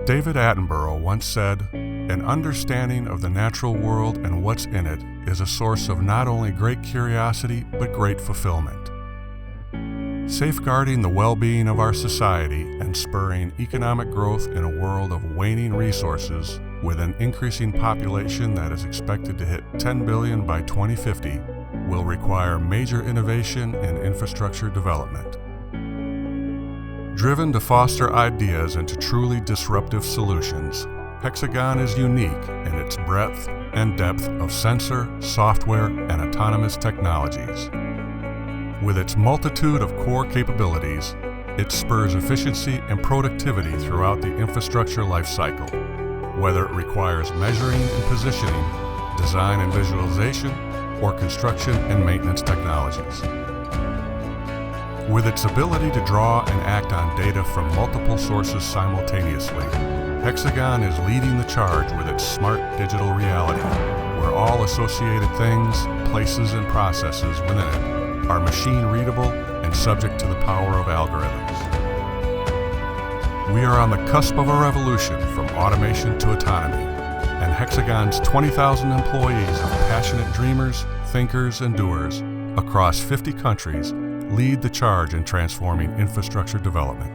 David Attenborough once said, "An understanding of the natural world and what's in it is a source of not only great curiosity, but great fulfillment." Safeguarding the well-being of our society and spurring economic growth in a world of waning resources, with an increasing population that is expected to hit 10 billion by 2050, will require major innovation in infrastructure development. Driven to foster ideas into truly disruptive solutions, Hexagon is unique in its breadth and depth of sensor, software, and autonomous technologies. With its multitude of core capabilities, it spurs efficiency and productivity throughout the infrastructure lifecycle, whether it requires measuring and positioning, design and visualization, or construction and maintenance technologies. With its ability to draw and act on data from multiple sources simultaneously, Hexagon is leading the charge with its smart digital reality, where all associated things, places, and processes within it are machine-readable and subject to the power of algorithms. We are on the cusp of a revolution from automation to autonomy, and Hexagon's 20,000 employees of passionate dreamers, thinkers, and doers across 50 countries lead the charge in transforming infrastructure development.